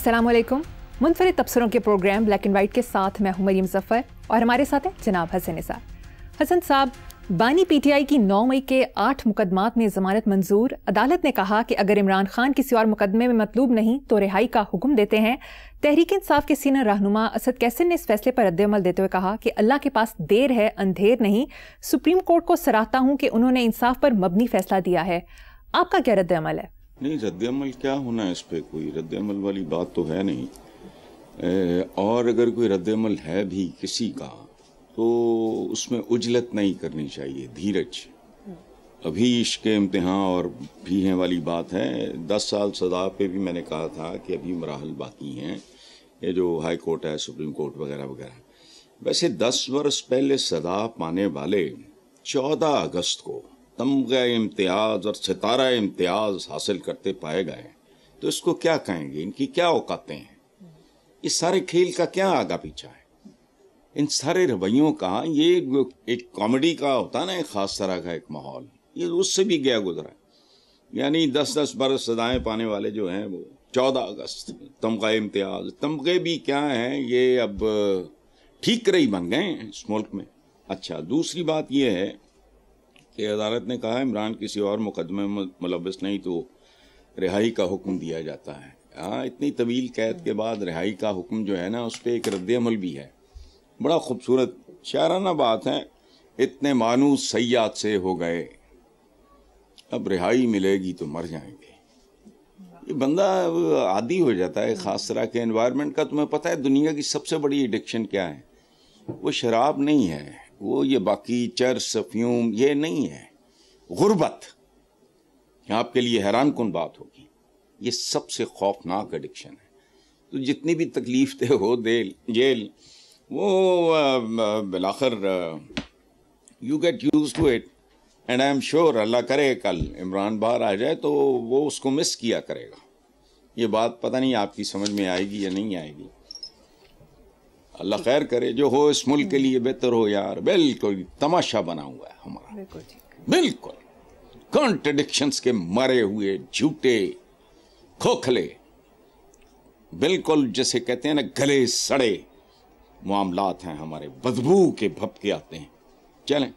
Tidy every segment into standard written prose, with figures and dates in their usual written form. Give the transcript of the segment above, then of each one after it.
अस्सलाम वालेकुम। मुनफरिद तबसरों के प्रोग्राम ब्लैक एंड वाइट के साथ मैं हूं मरीम ज़फ़र और हमारे साथ हैं जनाब हसन निसार। हसन साहब, बानी पीटीआई की 9 मई के 8 मुकदमात में ज़मानत मंजूर। अदालत ने कहा कि अगर इमरान खान किसी और मुकदमे में मतलूब नहीं तो रिहाई का हुक्म देते हैं। तहरीक इंसाफ के सीनियर रहनुमा असद कैसर ने इस फैसले पर रद्द-ए-अमल देते हुए कहा कि अल्लाह के पास देर है अंधेर नहीं। सुप्रीम कोर्ट को सराहता हूं कि उन्होंने इंसाफ पर मबनी फैसला दिया है। आपका क्या रद्द-ए-अमल है? नहीं, रद्द-ए-अमल क्या होना है, इस पे कोई रद्द-ए-अमल वाली बात तो है नहीं। और अगर कोई रद्द-ए-अमल है भी किसी का तो उसमें उजलत नहीं करनी चाहिए, धीरज। अभी इश्क इम्तिहान और भी हैं वाली बात है। 10 साल सज़ा पे भी मैंने कहा था कि अभी मराहल बाकी हैं, ये जो हाई कोर्ट है, सुप्रीम कोर्ट वगैरह वगैरह। वैसे 10 वर्ष पहले सज़ा पाने वाले 14 अगस्त को तमगा इम्तियाज़ और सितारा इम्तियाज़ हासिल करते पाए गए, तो इसको क्या कहेंगे? इनकी क्या औकातें हैं? इस सारे खेल का क्या आगा पीछा है? इन सारे रवैयों का, ये एक कॉमेडी का होता है ना, एक ख़ास तरह का एक माहौल, ये उससे भी गया गुजरा। यानी 10-10 बरस सदाएँ पाने वाले जो हैं वो 14 अगस्त तमगा इम्तियाज़, तमगे भी क्या हैं, ये अब ठीक रही बन गए हैं इस मुल्क में। अच्छा, दूसरी बात ये है कि अदालत ने कहा इमरान किसी और मुकदमे में मुलव्वस नहीं तो रिहाई का हुक्म दिया जाता है। हाँ, इतनी तवील कैद के बाद रिहाई का हुक्म जो है ना, उस पर एक रद्द-ए-अमल भी है। बड़ा खूबसूरत शायराना बात है, इतने मानूस सयाद से हो गए, अब रिहाई मिलेगी तो मर जाएंगे। ये बंदा आदी हो जाता है ख़ास तरह के एनवायरनमेंट का। तुम्हें पता है दुनिया की सबसे बड़ी एडिक्शन क्या है? वो शराब नहीं है, वो ये बाकी चर्स अफ्यूम ये नहीं है, गुर्बत। आपके लिए हैरान कौन बात होगी, ये सबसे खौफनाक एडिक्शन है। तो जितनी भी तकलीफ हो जेल, वो बिलाखिर you get used to it. And I am sure, Allah करे कल इमरान बाहर आ जाए तो वो उसको मिस किया करेगा। ये बात पता नहीं आपकी समझ में आएगी या नहीं आएगी, अल्लाह खैर करे। जो हो इस मुल्क के लिए बेहतर हो यार। बिल्कुल तमाशा बना हुआ है हमारा, बिल्कुल कॉन्ट्रडिक्शंस के मरे हुए झूठे खोखले, बिल्कुल जैसे कहते हैं ना गले सड़े मामलात हैं हमारे, बदबू के भपके आते हैं। चलें,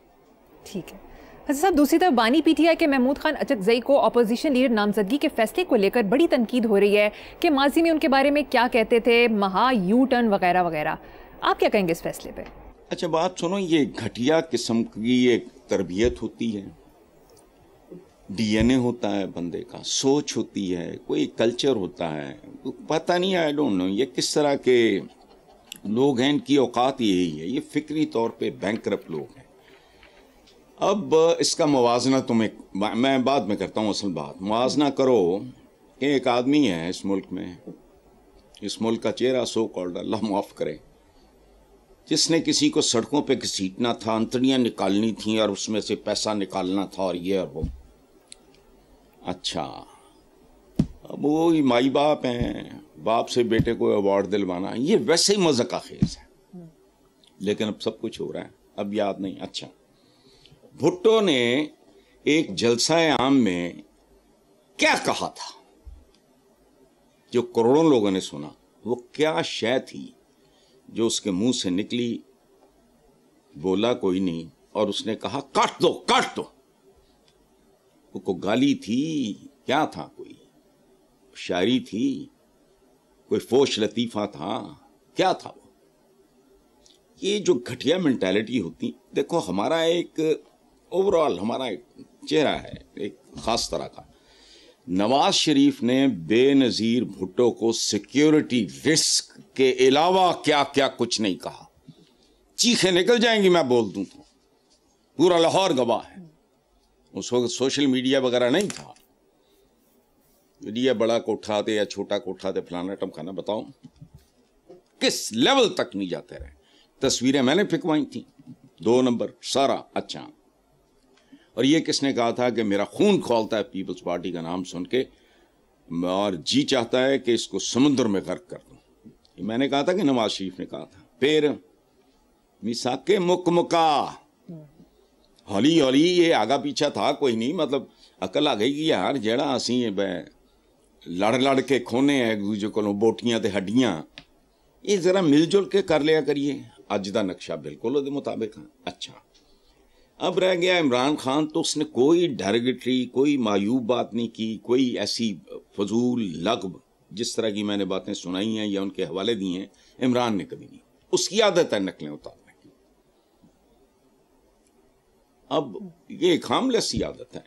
ठीक है। हसन साहब, दूसरी तरफ बानी पीटीआई के महमूद खान अचकजई को अपोजिशन लीडर नामजदगी के फैसले को लेकर बड़ी तनकीद हो रही है कि माजी में उनके बारे में क्या कहते थे, महा यू टर्न वगैरह वगैरह। आप क्या कहेंगे इस फैसले पे? अच्छा बात सुनो, ये घटिया किस्म की एक तरबियत होती है, डीएनए होता है बंदे का, सोच होती है, कोई कल्चर होता है, पता नहीं, आई डोंट नो ये किस तरह के लोग हैं। इनकी औकात यही है, ये फिक्री तौर पे बैंकरप्ट लोग हैं। अब इसका मुवाजना मैं बाद में करता हूँ। असल बात मुवाजना करो कि एक आदमी है इस मुल्क में, इस मुल्क का चेहरा सो कॉल्ड, अल्लाह माफ़ करे, जिसने किसी को सड़कों पे घसीटना था, अंतड़ियाँ निकालनी थी और उसमें से पैसा निकालना था और ये और वो। अच्छा, अब वो माई बाप हैं, बाप से बेटे को अवार्ड दिलवाना, ये वैसे ही मज़े का खेज है। लेकिन अब सब कुछ हो रहा है, अब याद नहीं। अच्छा, भुट्टो ने एक जलसाए आम में क्या कहा था जो करोड़ों लोगों ने सुना? वो क्या शय थी जो उसके मुंह से निकली? बोला कोई नहीं और उसने कहा काट दो काट दो। वो को गाली थी, क्या था, कोई शायरी थी, कोई फोश लतीफ़ा था, क्या था वो? ये जो घटिया मेंटालिटी होती, देखो हमारा एक ओवरऑल हमारा एक चेहरा है एक ख़ास तरह का। नवाज शरीफ ने बेनज़ीर भुट्टो को सिक्योरिटी रिस्क के अलावा क्या क्या कुछ नहीं कहा। चीखें निकल जाएंगी मैं बोल दूं तो, पूरा लाहौर गवाह है। उस वक्त सोशल मीडिया वगैरह नहीं था, मीडिया बड़ा को उठाते या छोटा को उठाते, फलाना टमकाना, बताओ किस लेवल तक नहीं जाते रहे। तस्वीरें मैंने फिकवाई थी, 2 नंबर सारा। अच्छा, और ये किसने कहा था कि मेरा खून खौलता है पीपल्स पार्टी का नाम सुन के और जी चाहता है कि इसको समुद्र में गर्क कर दूं। मैंने कहा था कि नवाज शरीफ ने कहा था। फिर मिसाके मुकमुका, हौली हौली ये आगा पीछा था, कोई नहीं, मतलब अकल आ गई कि यार जेड़ा असी लड़ लड़ के खोने एक दूजे को बोटियां ते हड्डियां, ये जरा मिलजुल के कर लिया करिए। अज का नक्शा बिल्कुल उसके मुताबिक है। अच्छा, अब रह गया इमरान खान, तो उसने कोई डेरोगेटरी, कोई मायूब बात नहीं की, कोई ऐसी फजूल लगब जिस तरह की मैंने बातें सुनाई हैं या उनके हवाले दिए हैं, इमरान ने कभी नहीं। उसकी आदत है नकलें उतारने की। अब ये खामलेस सी आदत है,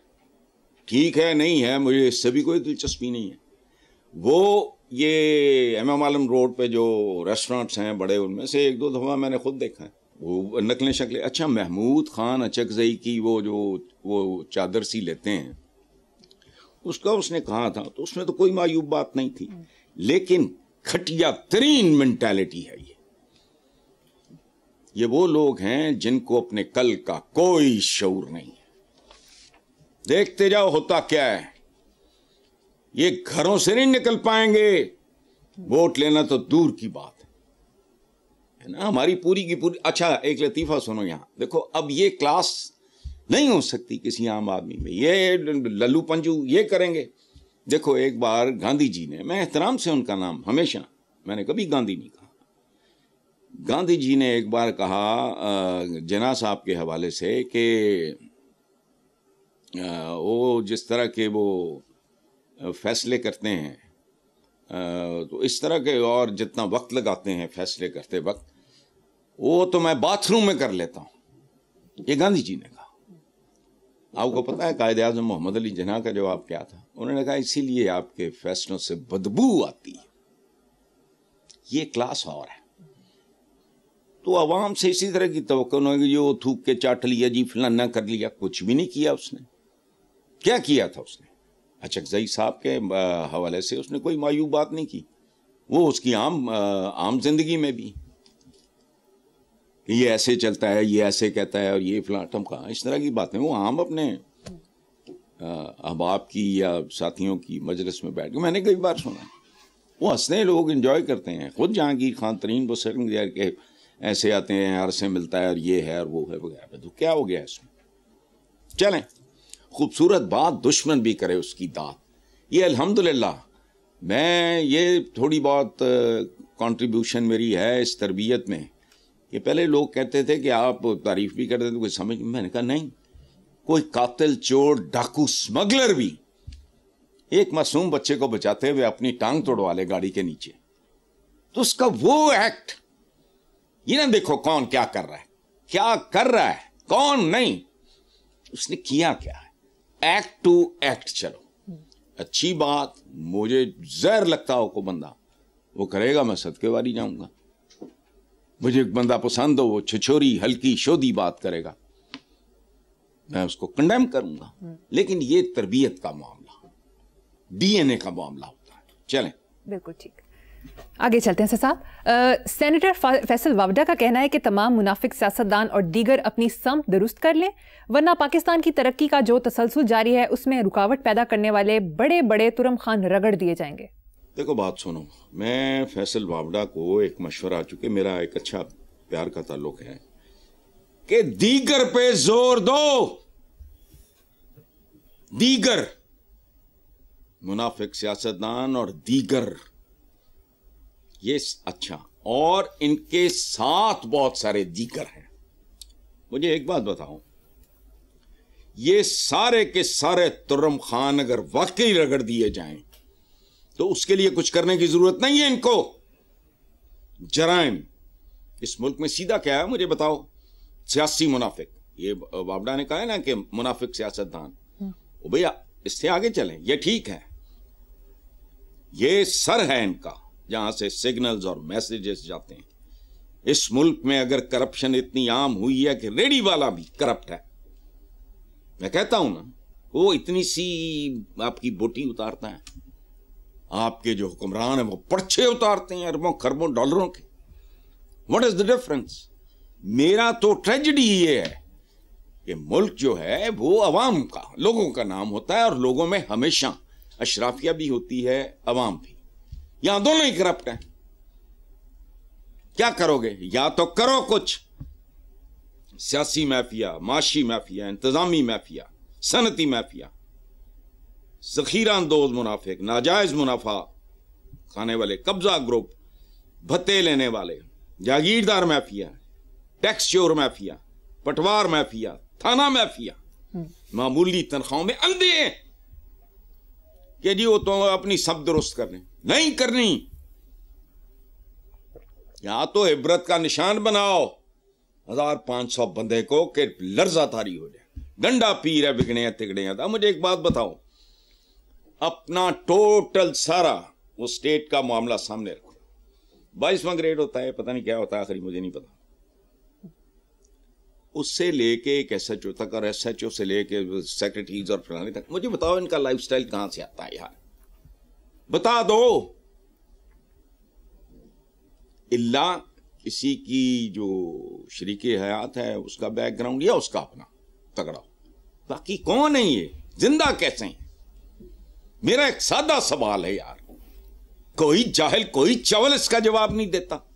ठीक है नहीं है, मुझे इससे भी कोई दिलचस्पी नहीं है। वो ये एमएम आलम रोड पे जो रेस्टोरेंट्स हैं बड़े, उनमें से एक दो दफ़ा मैंने खुद देखा है, वो नकलें शक्लें। अच्छा, महमूद खान अचकजई की वो चादर सी लेते हैं, उसका उसने कहा था, तो उसमें तो कोई मायूब बात नहीं थी, लेकिन घटिया तरीन मेंटालिटी है ये वो लोग हैं जिनको अपने कल का कोई शऊर नहीं है। देखते जाओ होता क्या है, ये घरों से नहीं निकल पाएंगे, वोट लेना तो दूर की बात है ना। हमारी पूरी की पूरी। अच्छा, एक लतीफा सुनो यहां देखो, अब ये क्लास नहीं हो सकती किसी आम आदमी में, ये लल्लू पंजू ये करेंगे। देखो, एक बार गांधी जी ने, मैं एहतराम से उनका नाम हमेशा, मैंने कभी गांधी नहीं कहा, गांधी जी ने एक बार कहा जना साहब के हवाले से कि वो जिस तरह के वो फैसले करते हैं, तो इस तरह के और जितना वक्त लगाते हैं फैसले करते वक्त, वो तो मैं बाथरूम में कर लेता हूं। ये गांधी जी ने कहा। आपको पता है कायदे आज़म मोहम्मद अली जिन्ना का जवाब क्या था? उन्होंने कहा इसीलिए आपके फैसलों से बदबू आती है। ये क्लास और है। तो अवाम से इसी तरह की तवक्को न होगी जो थूक के चाट लिया जी, फलाना कर लिया। कुछ भी नहीं किया उसने। क्या किया था उसने? अचकजई साहब के हवाले से उसने कोई मायूब बात नहीं की। वो उसकी आम जिंदगी में भी ये ऐसे चलता है, ये ऐसे कहता है और ये फलाटम का, इस तरह की बातें वो आम अपने अहबाब की या साथियों की मजलिस में बैठ के मैंने कई बार सुना। वो हंसते हैं, लोग एंजॉय करते हैं। खुद जहांगीर खान तरीन वो सरंग के ऐसे आते हैं, हर से मिलता है और ये है और वो है वगैरह। तो क्या हो गया इसमें? चलें, खूबसूरत बात, दुश्मन भी करे उसकी दात। ये अल्हम्दुलिल्लाह मैं ये थोड़ी बहुत कंट्रीब्यूशन मेरी है इस तरबियत में। ये पहले लोग कहते थे कि आप तारीफ भी करते थे, कोई समझ, मैंने कहा नहीं, कोई कातिल, चोर, डाकू, स्मगलर भी एक मासूम बच्चे को बचाते हुए अपनी टांग तोड़वा ले गाड़ी के नीचे, तो उसका वो एक्ट, ये ना देखो कौन क्या कर रहा है, क्या कर रहा है, कौन नहीं, उसने किया क्या है। एक्ट टू एक्ट चलो। अच्छी बात, मुझे जहर लगता हो को बंदा वो करेगा, मैं सदके वाली जाऊंगा। मुझे एक बंदा पसंद हो, वो छिछोरी हल्की शोदी बात करेगा, मैं उसको कंडेम करूंगा। लेकिन ये तरबियत का मामला, डीएनए का मामला होता है। चलें, बिल्कुल ठीक, आगे चलते हैं साहब। सेनेटर फैसल वावडा का कहना है कि तमाम मुनाफिक सियासतदान और दीगर अपनी समत दुरुस्त कर लें, वरना पाकिस्तान की तरक्की का जो तसलसल जारी है उसमें रुकावट पैदा करने वाले बड़े बड़े तुरम खान रगड़ दिए जाएंगे। देखो बात सुनो, मैं फैसल वावडा को एक मशवरा, आ चुके मेरा एक अच्छा प्यार का ताल्लुक है, कि दीगर पे जोर दो। दीगर मुनाफिक सियासतदान और दीगर, ये अच्छा, और इनके साथ बहुत सारे दीगर हैं। मुझे एक बात बताओ, ये सारे के सारे तुर्रम खान अगर वाकई रगड़ दिए जाएं तो उसके लिए कुछ करने की जरूरत नहीं है इनको। जराइम इस मुल्क में सीधा क्या है मुझे बताओ? सियासी मुनाफिक, ये वावडा ने कहा है ना कि मुनाफिक सियासतदान, भैया इससे आगे चलें, ये ठीक है, ये सर है इनका जहां से सिग्नल्स और मैसेजेस जाते हैं। इस मुल्क में अगर करप्शन इतनी आम हुई है कि रेडी वाला भी करप्ट है, मैं कहता हूं ना, वो इतनी सी आपकी बोटी उतारता है, आपके जो हुक्मरान है वो पर्चे उतारते हैं अरबों खरबों डॉलरों के। What is the difference? मेरा तो ट्रेजेडी ये है कि मुल्क जो है वो अवाम का, लोगों का नाम होता है, और लोगों में हमेशा अशराफिया भी होती है, अवाम भी। यहां दोनों ही करप्ट हैं। क्या करोगे? या तो करो कुछ, सियासी माफिया, माशी माफिया, इंतजामी माफिया, सनती माफिया, जखीरा अंदोज मुनाफिक, नाजायज मुनाफा खाने वाले, कब्जा ग्रुप, भत्ते लेने वाले, जागीरदार माफिया, टैक्स चोर माफिया, पटवार माफिया, थाना माफिया मामूली तनख्वाहों में अंधे हैं कि जी वो तो अपनी सब दुरुस्त करने नहीं करनी। या तो इबरत का निशान बनाओ 1500 बंदे को कि लर्जा तारी हो जाए। गंडा पी रहे बिगड़े तिगड़े। अब मुझे एक बात बताओ, अपना टोटल सारा वो स्टेट का मामला सामने रखो। 22वां ग्रेड होता है, पता नहीं क्या होता है, आखिरी मुझे नहीं पता। उससे लेके एक SHO तक और SHO से लेके सेक्रेटरीज और फलाने तक, मुझे बताओ इनका लाइफस्टाइल कहां से आता है यार, बता दो। इल्ला किसी की जो शरीके हयात है उसका बैकग्राउंड या उसका अपना तगड़ा, बाकी कौन है ये, जिंदा कैसे हैं? मेरा एक सादा सवाल है यार, कोई जाहिल कोई चवल इसका जवाब नहीं देता।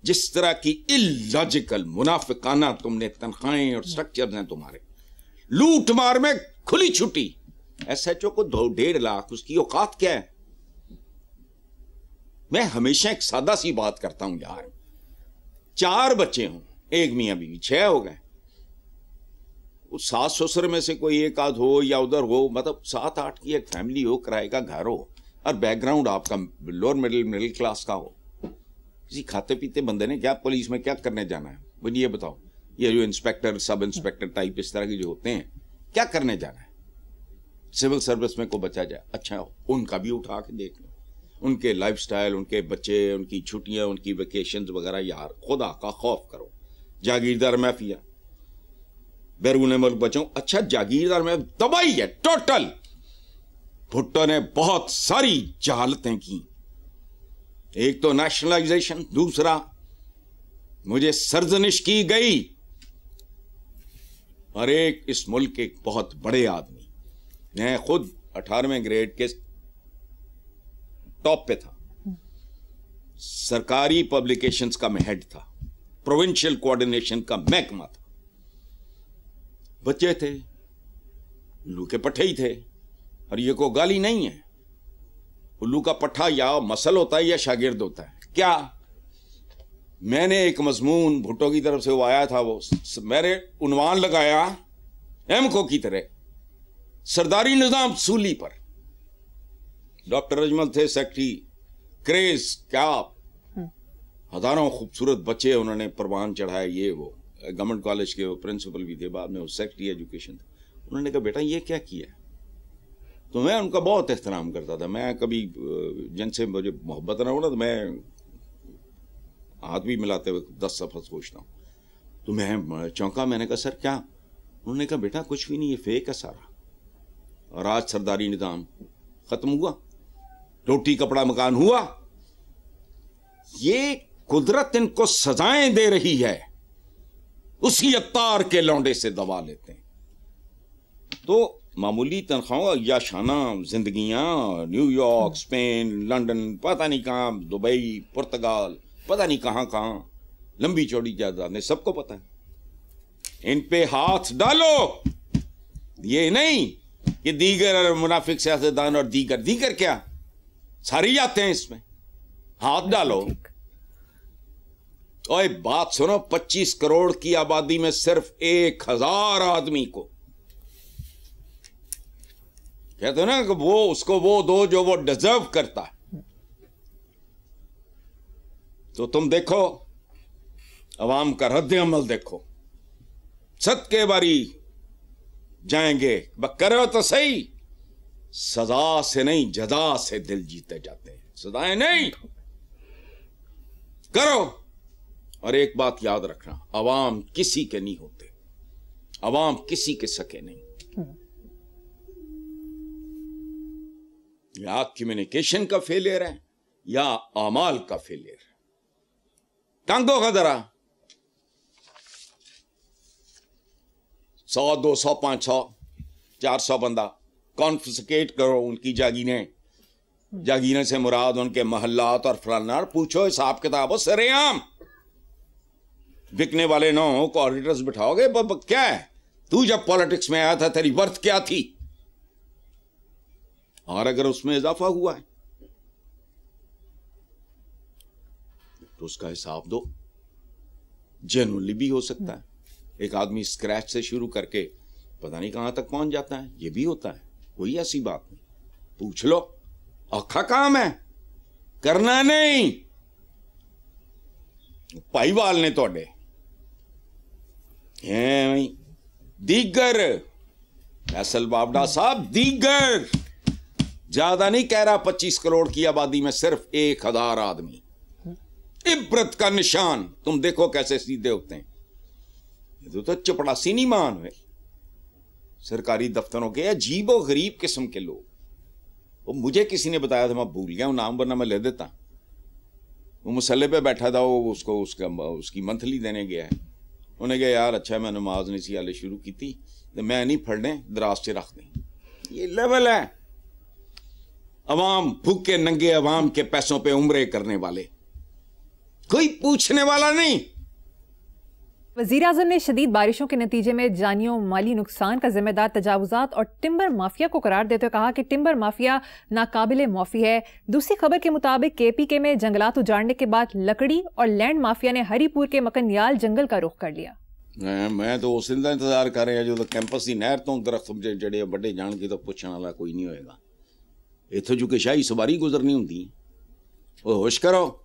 जिस तरह की इलॉजिकल मुनाफिकाना तुमने तनख्वाहें और स्ट्रक्चर हैं तुम्हारे, लूट मार में खुली छुट्टी। SHO को 2.5 लाख, उसकी औकात क्या है? मैं हमेशा एक सादा सी बात करता हूं यार, 4 बच्चे हों, एक मियां बीवी, 6 हो गए, सास ससुर में से कोई एक आध हो या उधर हो, मतलब 7-8 की एक फैमिली हो, किराए का घर हो, और बैकग्राउंड आपका लोअर मिडिल क्लास का हो। किसी खाते पीते बंदे ने क्या पुलिस में क्या करने जाना है? मुझे ये बताओ, ये जो इंस्पेक्टर सब इंस्पेक्टर टाइप इस तरह के जो होते हैं, क्या करने जाना है? सिविल सर्विस में को बचा जाए, अच्छा उनका भी उठा के देख लो, उनके लाइफस्टाइल, उनके बच्चे, उनकी छुट्टियां, उनकी वेकेशंस वगैरह, यार खुदा का खौफ करो। जागीरदार माफिया, बैरून मुल्क बचाओ, अच्छा जागीरदार में तबाही है टोटल। भुट्टो ने बहुत सारी जहालतें की, एक तो नेशनलाइजेशन, दूसरा मुझे सरजनिश की गई, और एक इस मुल्क के बहुत बड़े आदमी, मैं खुद 18वें ग्रेड के टॉप पे था, सरकारी पब्लिकेशंस का मैं हेड था, प्रोविंशियल कोऑर्डिनेशन का महकमा था, बच्चे थे, उल्लू के पट्ठे ही थे। और ये को गाली नहीं है, उल्लू का पट्ठा या मसल होता है या शागिर्द होता है क्या? मैंने एक मजमून भुट्टो की तरफ से वो आया था, वो मैंने उन्वान लगाया एमको की तरह, सरदारी निजाम सूली पर। डॉक्टर अजमल थे सेक्रेटरी, क्रेज क्या, हजारों खूबसूरत बच्चे उन्होंने परवान चढ़ाया, ये वो गवर्नमेंट कॉलेज के वो प्रिंसिपल भी थे, बाद में वो सेक्रेटरी एजुकेशन थे। उन्होंने कहा बेटा ये क्या किया? तो मैं उनका बहुत एहतराम करता था, मैं कभी जिनसे मुझे मोहब्बत ना हो ना तो मैं हाथ भी मिलाते हुए 10 सफर सोचता हूँ। तो मैं चौंका, मैंने कहा सर क्या? उन्होंने कहा बेटा कुछ भी नहीं, ये फेक है सारा, और आज सरदारी निजाम खत्म हुआ, रोटी कपड़ा मकान हुआ। ये कुदरत इनको सजाएं दे रही है, उसी अत्तार के लौंडे से दबा लेते हैं। तो मामूली तनख्वाहों या शाना जिंदगियां, न्यूयॉर्क, स्पेन, लंदन, पता नहीं कहां, दुबई, पुर्तगाल, पता नहीं कहां कहां, लंबी चौड़ी जायदादें, सबको पता है। इन पे हाथ डालो, ये नहीं कि दीगर मुनाफिक सियासतदान और दीगर क्या सारी जाते हैं इसमें, हाथ डालो। और बात सुनो, 25 करोड़ की आबादी में सिर्फ 1000 आदमी को कहते हो ना कि वो उसको वो दो जो वो डिजर्व करता है। तो तुम देखो अवाम का रद्द अमल देखो, सदके बारी जाएंगे, करो तो सही, सजा से नहीं जजा से दिल जीते जाते हैं, सजाएं नहीं, करो। और एक बात याद रखना, अवाम किसी के नहीं होते, अवाम किसी के सके नहीं। या कम्युनिकेशन का फेलियर है या अमाल का फेलियर है। टांगो का जरा 100, 200, 500, 400 बंदा कॉन्फिस्केट करो उनकी जागीरें से मुराद उनके महल्लात और फलाना, पूछो हिसाब किताब सरेआम। बिकने वाले 9 को ऑडिटर्स बिठाओगे, क्या है तू जब पॉलिटिक्स में आया था तेरी वर्थ क्या थी, और अगर उसमें इजाफा हुआ है तो उसका हिसाब दो। जेन्युइनली भी हो सकता है, एक आदमी स्क्रैच से शुरू करके पता नहीं कहां तक पहुंच जाता है, ये भी होता है, कोई ऐसी बात नहीं। पूछ लो, औखा काम है, करना नहीं। भाईवाल ने तोड़े दीगर, फैसल बावड़ा साहब दीगर, ज्यादा नहीं कह रहा, 25 करोड़ की आबादी में सिर्फ 1000 आदमी, इब्रत का निशान। तुम देखो कैसे सीधे होते हैं। ये तो चपड़ासी नहीं मान हुए सरकारी दफ्तरों के अजीब और गरीब किस्म के लोग। वो मुझे किसी ने बताया था, मैं भूल गया हूं नाम, वरना मैं ले देता। वो मुसल्ले पे बैठा था, वो उसकी मंथली देने गया है। उन्हें कहा यार अच्छा मैं नमाज नहीं सी हाले शुरू की थी तो मैं नहीं पढ़ने, दराज से रख दें। ये लेवल है। अवाम, भूखे नंगे अवाम के पैसों पे उम्रे करने वाले, कोई पूछने वाला नहीं। वज़ीर आज़म ने शदीद बारिशों के नतीजे में जानियों माली नुकसान का जिम्मेदार तजावुजात और टिम्बर माफिया को करार देते हुए कहा कि टिम्बर माफिया नाकाबिले माफी है। दूसरी खबर के मुताबिक KPK में जंगलात उजाड़ने के बाद लकड़ी और लैंड माफिया ने हरीपुर के मकनियाल जंगल का रुख कर लिया। मैं तो उस दिन इंतजार कर रहा जो कैंपस की नहर तो दरख्त जड़े बड़े जान के तो पूछने वाला कोई नहीं होएगा। इथों जो कि शाही सवारी गुजरनी होंगी, वो होश करो।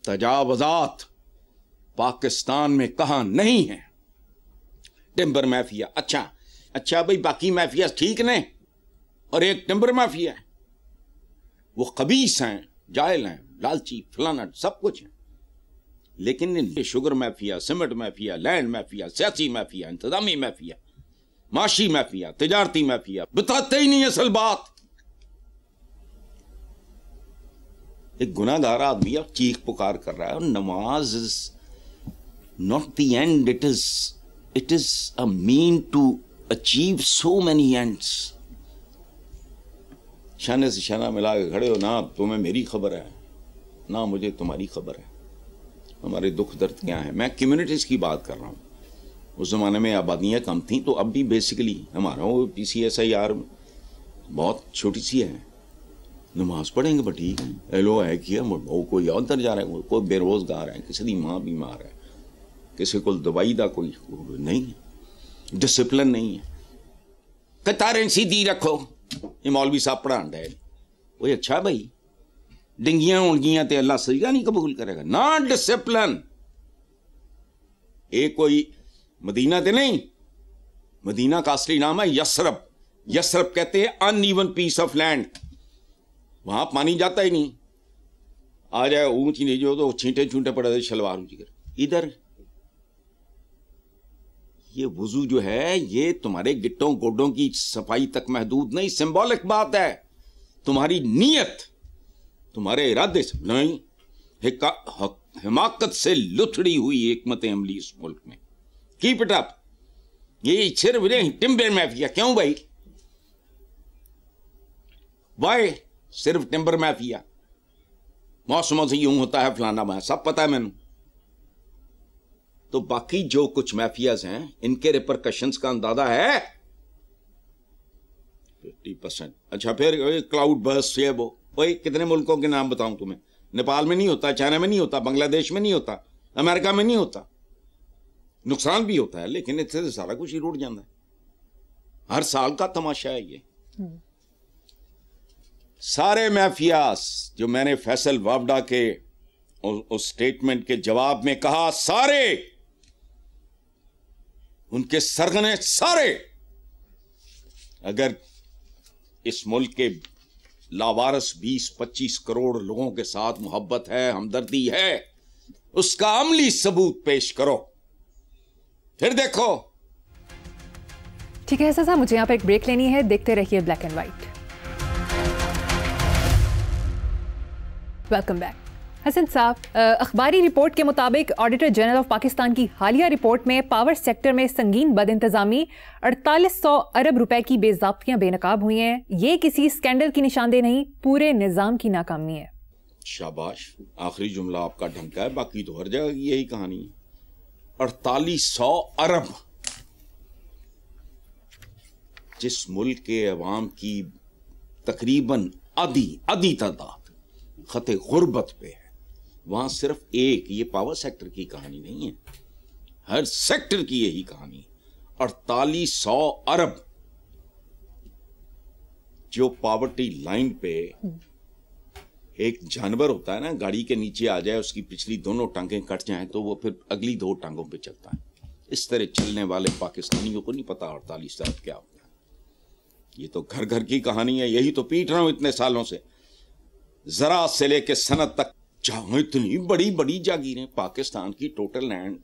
तजावजात पाकिस्तान में कहां नहीं है। टिम्बर माफिया, अच्छा भाई बाकी माफिया ठीक ने, और एक टिम्बर माफिया है, वो खबीस हैं, जाहिल हैं, लालची, फलाना सब कुछ है। लेकिन sugar mafia, cement mafia, land mafia, सियासी माफिया, इंतजामी माफिया, माशी माफिया, तिजारती माफिया बताते ही नहीं असल बात। एक गुनाहगार आदमी अब चीख पुकार कर रहा है, और नमाज is not the end, it is a mean to achieve so many ends. शाने से शाना मिला के खड़े हो, ना तुम्हें मेरी खबर है ना मुझे तुम्हारी खबर है। हमारे दुख दर्द क्या है। मैं कम्युनिटीज की बात कर रहा हूँ। उस जमाने में आबादियाँ कम थी, तो अब भी बेसिकली हमारा वो PCSIR बहुत छोटी सी है। नमाज पढ़ेंगे बट ठीक है, एलो है किया, वो कोई और दर जा रहा है, कोई बेरोजगार है, किसी की माँ बीमार है, किसी को दवाई का कोई नहीं है, डिसिप्लिन नहीं है। कतारें सीधी रखो, ये मौलवी साहब पढ़ान रहे। वो अच्छा भाई, डिंगियां उलगियां ते अल्लाह सजदा नहीं कबूल करेगा ना। डिसिप्लिन। एक कोई मदीना ते नहीं, मदीना का असली नाम है यसरब। यसरब कहते हैं अनइवन पीस ऑफ लैंड। वहां पानी जाता ही नहीं, आ जाए ऊंची नहीं जो तो छींटे छूंटे पड़े थे, शलवार ऊंची कर। इधर ये वुजू जो है ये तुम्हारे गिट्टों गोडों की सफाई तक महदूद नहीं, सिंबॉलिक बात है। तुम्हारी नीयत, तुम्हारे इरादे से नहीं, हिमाकत से लुथड़ी हुई हिकमत अमली इस मुल्क में। Keep it up. ये सिर्फ टिम्बर माफिया क्यों भाई? वाई सिर्फ टिम्बर माफिया? मौसमों से यूं होता है, फलाना मैं सब पता है मैंने। तो बाकी जो कुछ माफियाज हैं इनके रिपरकशंस का अंदाजा है 50%। अच्छा फिर क्लाउड बर्स्ट ये वो कितने मुल्कों के नाम बताऊं तुम्हें? नेपाल में नहीं होता, चाइना में नहीं होता, बांग्लादेश में नहीं होता, अमेरिका में नहीं होता। नुकसान भी होता है लेकिन इससे सारा कुछ ही रुट जाता है। हर साल का तमाशा है ये। सारे माफियास जो मैंने फैसल वावड़ा के उस स्टेटमेंट के जवाब में कहा, सारे उनके सरगने सारे, अगर इस मुल्क के लावारस 20-25 करोड़ लोगों के साथ मोहब्बत है, हमदर्दी है, उसका अमली सबूत पेश करो, फिर देखो। ठीक है साहब, मुझे यहाँ पर एक ब्रेक लेनी है। देखते रहिए black and white. Welcome back. Hasan साहब, अखबारी रिपोर्ट के मुताबिक ऑडिटर जनरल ऑफ पाकिस्तान की हालिया रिपोर्ट में पावर सेक्टर में संगीन बदइंतजामी 4800 अरब रुपए की बेज़ाब्तियां बेनकाब हुई हैं। ये किसी स्कैंडल की निशानदेही नहीं, पूरे निज़ाम की नाकामी है। शाबाश, आखिरी जुमला आपका ढंग का है, बाकी तो हर जगह की यही कहानी है। 4800 अरब, जिस मुल्क के अवाम की तकरीबन आधी तादाद खते गुर्बत पे है, वहां सिर्फ एक, ये पावर सेक्टर की कहानी नहीं है, हर सेक्टर की यही कहानी है। 4800 अरब जो पॉवर्टी लाइन पे, एक जानवर होता है ना, गाड़ी के नीचे आ जाए, उसकी पिछली दोनों टांगें कट जाएं तो वो फिर अगली दो टांगों पे चलता है। इस तरह चलने वाले पाकिस्तानियों को नहीं पता 48 अरब क्या होता है। ये तो घर घर की कहानी है, यही तो पीट रहा हूं इतने सालों से। ज़राअत से लेके सनत तक, जहां इतनी बड़ी बड़ी जागीरें, पाकिस्तान की टोटल लैंड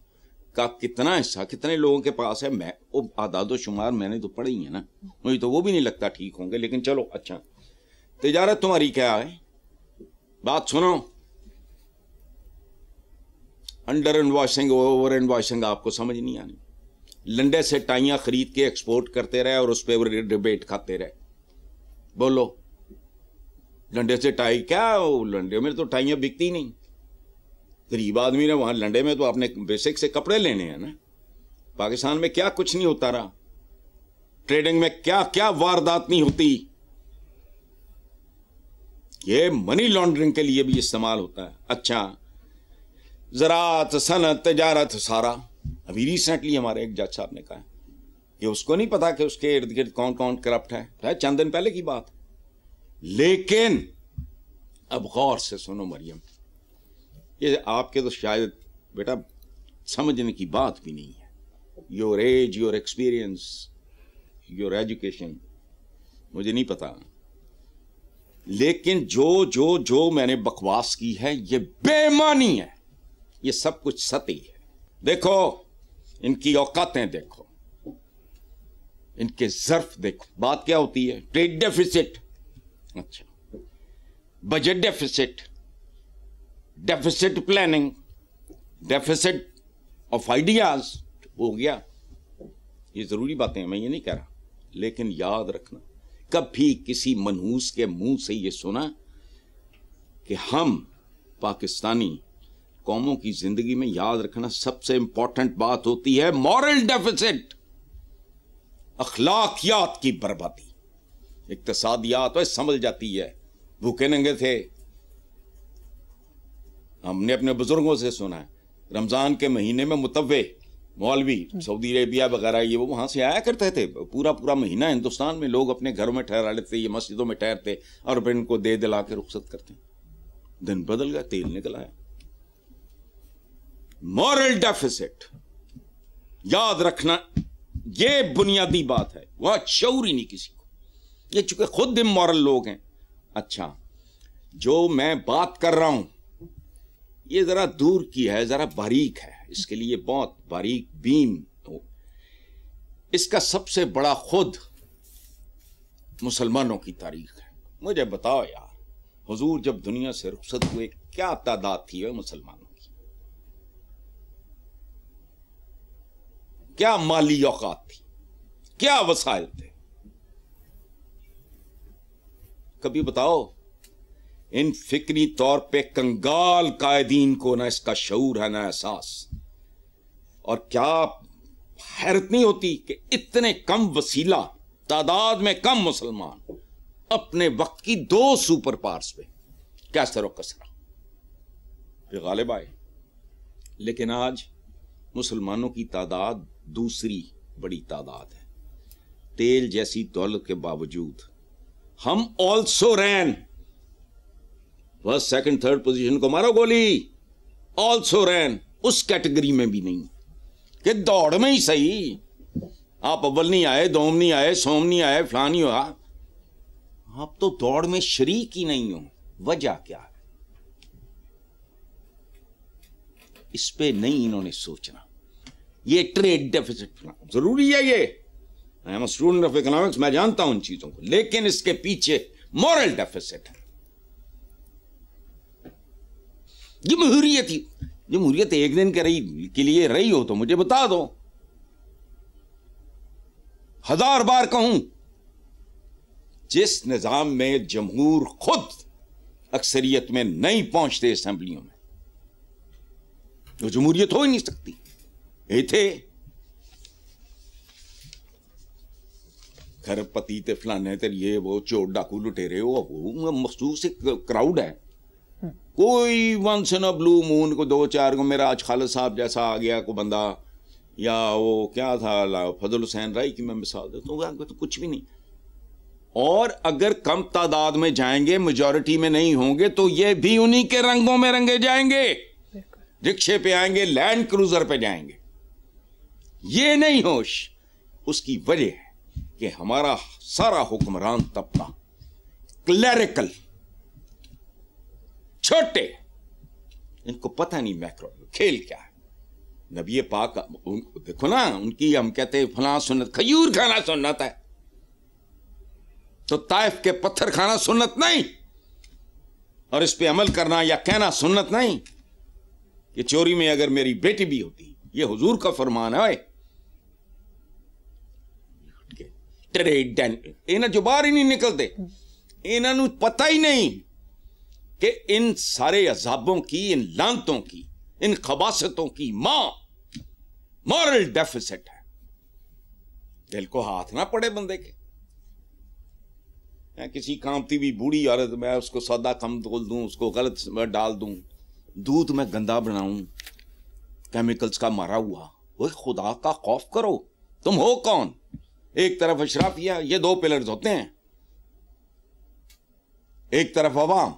का कितना हिस्सा कितने लोगों के पास है, मैं वो आदादो शुमार मैंने तो पढ़ी है ना, मुझे तो वो भी नहीं लगता ठीक होंगे, लेकिन चलो अच्छा। तिजारत तुम्हारी क्या है, बात सुनो। अंडर इनवॉइसिंग, ओवर इनवॉइसिंग आपको समझ नहीं आनी। लंडे से टाइयां खरीद के एक्सपोर्ट करते रहे और उस पर डिबेट खाते रहे। बोलो, लंडे से टाई क्या, लंडे में तो टाइयां बिकती नहीं। गरीब आदमी ने वहां लंडे में तो अपने बेसिक से कपड़े लेने हैं ना। पाकिस्तान में क्या कुछ नहीं होता रहा, ट्रेडिंग में क्या क्या वारदात नहीं होती। ये मनी लॉन्ड्रिंग के लिए भी इस्तेमाल होता है। अच्छा, ज़राअत, सनत, तिजारत, सारा। अभी रिसेंटली हमारे एक जज साहब ने कहा कि उसको नहीं पता कि उसके इर्द गिर्द कौन कौन करप्ट है, चंद दिन पहले की बात। लेकिन अब गौर से सुनो मरियम, ये आपके तो शायद बेटा समझने की बात भी नहीं है। Your age, your experience, your education, मुझे नहीं पता, लेकिन जो जो जो मैंने बकवास की है ये बेईमानी है, ये सब कुछ सती है। देखो इनकी औकातें, देखो इनके ज़र्फ देखो। बात क्या होती है, ट्रेड डेफिसिट, अच्छा budget deficit, deficit planning, deficit of ideas, हो गया। ये जरूरी बातें हैं, मैं ये नहीं कह रहा, लेकिन याद रखना, कभी किसी मनहूस के मुंह से ये सुना कि हम पाकिस्तानी कौमों की जिंदगी में, याद रखना सबसे इंपॉर्टेंट बात होती है मॉरल डेफिसिट, अखलाकियात की बर्बादी। इक्तिसादियात वह समझ जाती है, भूखे नंगे थे। हमने अपने बुजुर्गों से सुना है, रमजान के महीने में मुतव्वे मौलवी सऊदी अरेबिया वगैरह ये वो वहां से आया करते थे। पूरा पूरा महीना हिंदुस्तान में लोग अपने घरों में ठहरा लेते, ये मस्जिदों में ठहरते और फिर इनको दे दिला के रुखसत करते। दिन बदल गया, तेल निकल आया। मॉरल डेफिसिट, याद रखना, ये बुनियादी बात है, वह शऊर ही नहीं किसी को। ये चूंकि खुद इमोरल लोग हैं। अच्छा, जो मैं बात कर रहा हूं ये जरा दूर की है, जरा बारीक है, इसके लिए बहुत बारीक बीम हो। इसका सबसे बड़ा खुद मुसलमानों की तारीख है। मुझे बताओ यार, हुजूर जब दुनिया से रुखसत हुए क्या तादाद थी मुसलमानों की, क्या माली औकात थी, क्या वसाइल थे, कभी बताओ। इन फिक्री तौर पे कंगाल कायदीन को ना इसका शऊर है ना एहसास। और क्या हैरत नहीं होती कि इतने कम वसीला तादाद में कम मुसलमान अपने वक्त की 2 सुपर पावर्स पे कैसर और कसरा पे गालिब आए। लेकिन आज मुसलमानों की तादाद दूसरी बड़ी तादाद है। तेल जैसी दौलत के बावजूद हम ऑल्सो रैन, फर्स्ट सेकंड थर्ड पोजीशन को मारो गोली, ऑल्सो रैन उस कैटेगरी में भी नहीं कि दौड़ में ही सही आप अव्वल नहीं आए, दोम नहीं आए, सोम नहीं आए, फलां नहीं हुआ, आप तो दौड़ में शरीक ही नहीं हो। वजह क्या है, इस पे नहीं इन्होंने सोचना। ये ट्रेड डेफिसिट जरूरी है, ये I am a student of economics, मैं जानता हूं इन चीजों को, लेकिन इसके पीछे मॉरल डेफिसिट है। जमहूरियत एक दिन के लिए रही हो तो मुझे बता दो। 1000 बार कहूं, जिस निजाम में जमहूर खुद अक्सरियत में नहीं पहुंचते असेंबलियों में, तो जमहूरियत हो ही नहीं सकती। ये थे खरबपति ते फलाने ते ये वो चोर डाकू लुटेरे, वो मखसूस एक क्राउड है। कोई once in a blue moon को 2-4 को मेरा आज खालिद साहब जैसा आ गया को बंदा, या वो क्या था फजल हुसैन राय की मैं मिसाल देता हूँ, तो कुछ भी नहीं। और अगर कम तादाद में जाएंगे, मेजॉरिटी में नहीं होंगे, तो ये भी उन्हीं के रंगों में रंगे जाएंगे। रिक्शे पे आएंगे, लैंड क्रूजर पे जाएंगे। ये नहीं होश। उसकी वजह है कि हमारा सारा हुक्मरान तबका क्लैरिकल, छोटे, इनको पता नहीं मैक्रो खेल क्या है। नबी पाक देखो ना, उनकी हम कहते हैं फलां सुन्नत, खजूर खाना सुन्नत है, तो ताइफ के पत्थर खाना सुन्नत नहीं, और इस पे अमल करना या कहना सुन्नत नहीं। ये चोरी में अगर मेरी बेटी भी होती, ये हुजूर का फरमान है। इन्हें जो बाहर ही नहीं निकलते, इन्होंने पता ही नहीं कि इन सारे अजाबों की, इन लानतों की, इन खबासतों की मां मॉरल डेफिसिट है। दिल को हाथ ना पड़े बंदे के। मैं किसी कामती भी बूढ़ी औरत, मैं उसको सौदा कम तोल दूं, उसको गलत डाल दूं, दूध में गंदा बनाऊं केमिकल्स का मारा हुआ। वो खुदा का खौफ करो। तुम हो कौन? एक तरफ अशराफिया, ये 2 पिलर्स होते हैं, एक तरफ अवाम।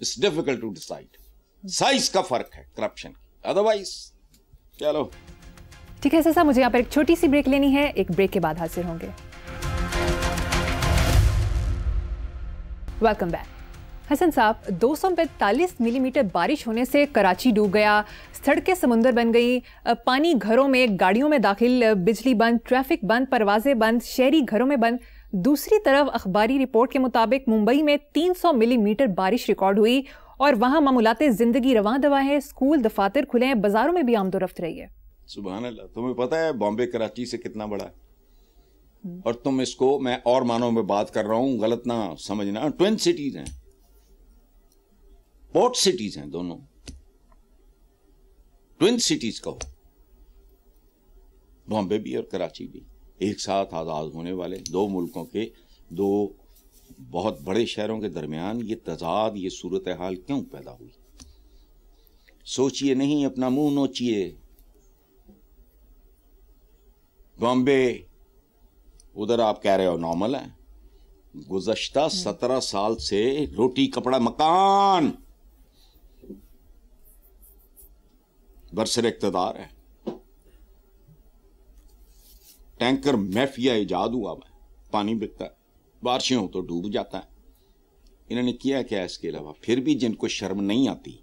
It's difficult to decide. Size का फर्क है करप्शन की, अदरवाइज चलो ठीक है। साहब मुझे यहाँ पर एक छोटी सी ब्रेक लेनी है, एक ब्रेक के बाद हाजिर होंगे। Welcome back. हसन साहब, 245 मिलीमीटर बारिश होने से कराची डूब गया, सड़कें समुंदर बन गई, पानी घरों में, गाड़ियों में दाखिल, बिजली बंद, ट्रैफिक बंद, परवाजें बंद, शहरी घरों में बंद। दूसरी तरफ अखबारी रिपोर्ट के मुताबिक मुंबई में 300 मिलीमीटर बारिश रिकॉर्ड हुई और वहां मामूलाते जिंदगी रवां दवा है, स्कूल दफातर खुले हैं, बाजारों में भी आमदोरफ्त रही है। सुभान अल्लाह। तुम्हें पता है बॉम्बे कराची से कितना बड़ा है? और तुम इसको, मैं और मानों में बात कर रहा हूं, गलत ना समझना, ट्विन सिटीज हैं, पोर्ट सिटीज हैं, दोनों ट्विन सिटीज कहो, बॉम्बे भी और कराची भी। एक साथ आजाद होने वाले 2 मुल्कों के 2 बहुत बड़े शहरों के दरमियान ये तजाद, ये सूरत हाल क्यों पैदा हुई? सोचिए नहीं, अपना मुंह नोचिए। बॉम्बे उधर आप कह रहे हो नॉर्मल है, गुज़श्ता 17 साल से रोटी कपड़ा मकान बरसर इक़्तिदार है। टैंकर मैफिया इजाद हुआ है, पानी बिकता है, बारिशें हो तो डूब जाता है। इन्होंने किया क्या इसके अलावा? फिर भी जिनको शर्म नहीं आती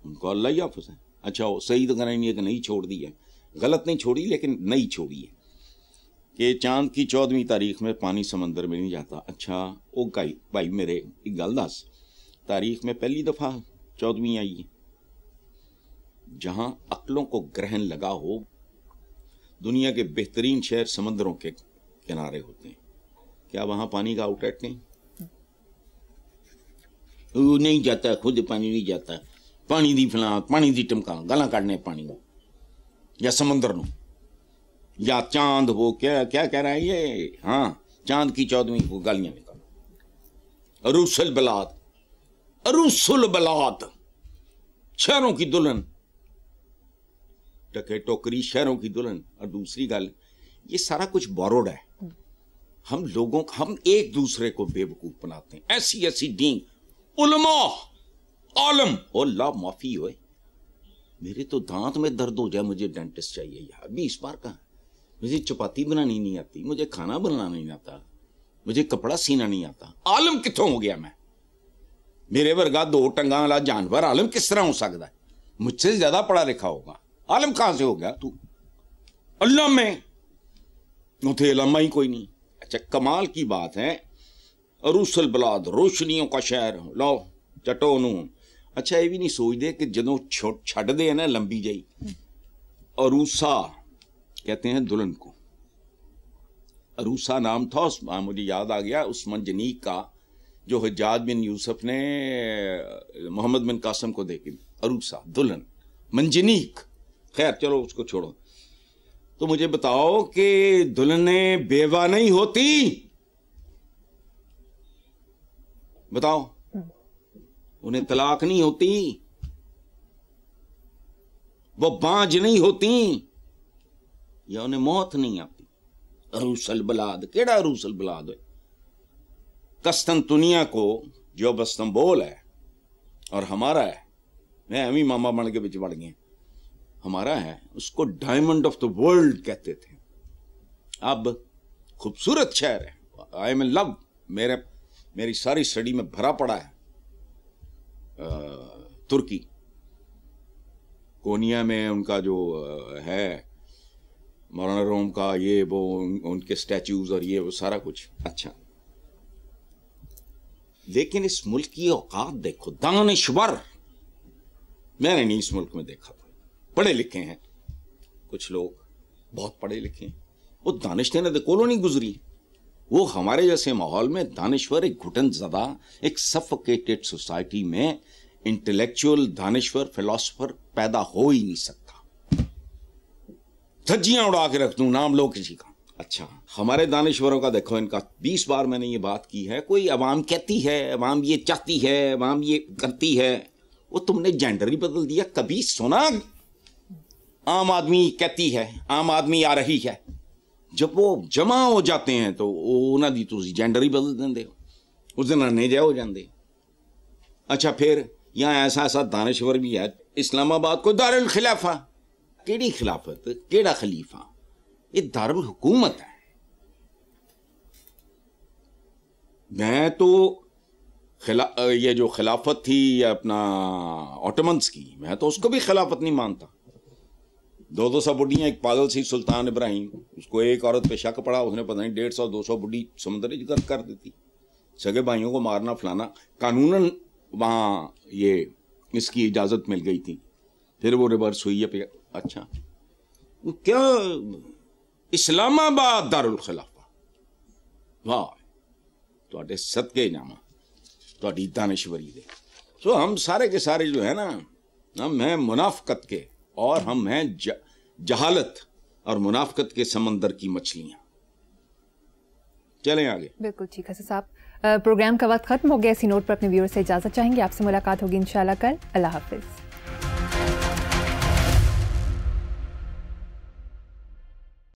उनको अल्लाह ही हाफ़िज़ है। अच्छा, वो सही तो कहना नहीं, नहीं छोड़ दी है, गलत नहीं छोड़ी, लेकिन नहीं छोड़ी है कि चांद की 14वीं तारीख में पानी समंदर में नहीं जाता। अच्छा ओ भाई मेरे एक गल दस, तारीख में पहली दफ़ा 14वीं आई है। जहां अक्लों को ग्रहण लगा हो, दुनिया के बेहतरीन शहर समंदरों के किनारे होते हैं, क्या वहां पानी का आउटलेट नहीं? वो नहीं जाता, खुद पानी नहीं जाता, पानी दी फलां, पानी दी टमका गला काटने पानी या समंदर नो, या चांद वो क्या क्या कह रहा है ये, हाँ चांद की 14वीं को गालियां निकालो। अरूसल बलाद, अरूसुल बलाद, शहरों की दुल्हन, टके टोकरी शहरों की दुल्हन। और दूसरी गल, ये सारा कुछ बोरोड है। हम लोगों, हम एक दूसरे को बेवकूफ बनाते हैं। ऐसी ऐसी डींग उलमा आलम, ओ ला माफी होए, मेरे तो दांत में दर्द हो जाए, मुझे डेंटिस्ट चाहिए यार। 20 बार का, मुझे चपाती बनानी नहीं आती, मुझे खाना बनाना नहीं आता, मुझे कपड़ा सीना नहीं आता। आलम कितों हो गया मैं? मेरे वर्गा 2 टंगा वाला जानवर आलम किस तरह हो सकता है? मुझसे ज्यादा पढ़ा लिखा होगा, आलम कहां से हो गया तू? अल्लाह में उथे अल्लाह ही कोई नहीं। अच्छा, कमाल की बात है, अरूसल बलाद, रोशनियों का शहर, लो चटो नू। अच्छा, ये भी नहीं सोचते कि जदों छड़ दे ना लंबी जई, अरूसा कहते हैं दुल्हन को। अरूसा नाम था उस, मुझे याद आ गया, उस मंजनीक का जो हज्जाज बिन यूसुफ ने मोहम्मद बिन कासिम को देखी, अरूसा, दुल्हन, मंजनीक। खैर चलो उसको छोड़ो। तो मुझे बताओ कि दुल्हनें बेवा नहीं होती? बताओ, उन्हें तलाक नहीं होती? वो बांझ नहीं होती? या उन्हें मौत नहीं आती? अरूसल बलाद, केड़ा अरूसल बलाद है? कस्तंतुनिया को जो बस्तंबोल है और हमारा है, मैं अमी मामा बन के बिच बढ़ गए, हमारा है, उसको डायमंड ऑफ द वर्ल्ड कहते थे। अब खूबसूरत शहर है, आई एम इन लव, मेरी सारी स्टडी में भरा पड़ा है। तुर्की, कोनिया में उनका जो है मौलाना रोम का, ये वो उनके स्टैच्यूज और ये वो सारा कुछ अच्छा। लेकिन इस मुल्क की औकात देखो, दानिश्वर मैंने नहीं इस मुल्क में देखा। पढ़े लिखे हैं कुछ लोग, बहुत पढ़े लिखे हैं, वो दानिश्वर ने कोलों नहीं गुजरी। वो हमारे जैसे माहौल में दानिश्वर, एक घुटन ज़दा, एक सफोकेटेड सोसाइटी में इंटेलेक्चुअल दानिश्वर फिलोसोफर पैदा हो ही नहीं सकता। धज्जियां उड़ा के रख दूं, नाम लो किसी का। अच्छा, हमारे दानिश्वरों का देखो, इनका 20 बार मैंने ये बात की है, कोई अवाम कहती है, अवाम ये चाहती है, अवाम ये करती है, वो तुमने जेंडर ही बदल दिया। कभी सुना आम आदमी कहती है, आम आदमी आ रही है? जब वो जमा हो जाते हैं तो उन्होंने दी तुसी जेंडर ही बदल देंगे, उस दिन नहीं जाए हो जाते। अच्छा, फिर यहाँ ऐसा ऐसा दानिश्वर भी है, इस्लामाबाद को दारुल खिलाफा, केड़ी खिलाफत, केड़ा खलीफा? ये दारुल हुकूमत है। मैं तो ये जो खिलाफत थी अपना ऑटोमन्स की, मैं तो उसको भी खिलाफत नहीं मानता। 200 बुढ़ियां, एक पागल सी सुल्तान इब्राहिम, उसको एक औरत पे शक पड़ा, उसने पता नहीं 150-200 बुढ़ी समुद्र गर्क कर देती, सगे भाइयों को मारना फलाना। कानूनन वहाँ ये इसकी इजाज़त मिल गई थी, फिर वो रिवर्स हुई है। अच्छा, वो क्या इस्लामाबाद दारुल खिलाफा? वाह, तुहाडे सदके जामा, तुहाडी दानिश्वरी दे। सो हम सारे के सारे जो है ना, हम हैं मुनाफकत के, और हम हैं जहालत और मुनाफकत के समंदर की मछलियां। चलें आगे। बिल्कुल ठीक है साहब, प्रोग्राम का वक्त खत्म हो गया। इसी नोट पर अपने व्यूअर्स से इजाजत चाहेंगे। आपसे मुलाकात होगी इंशाल्लाह कल। अल्लाह हाफिज।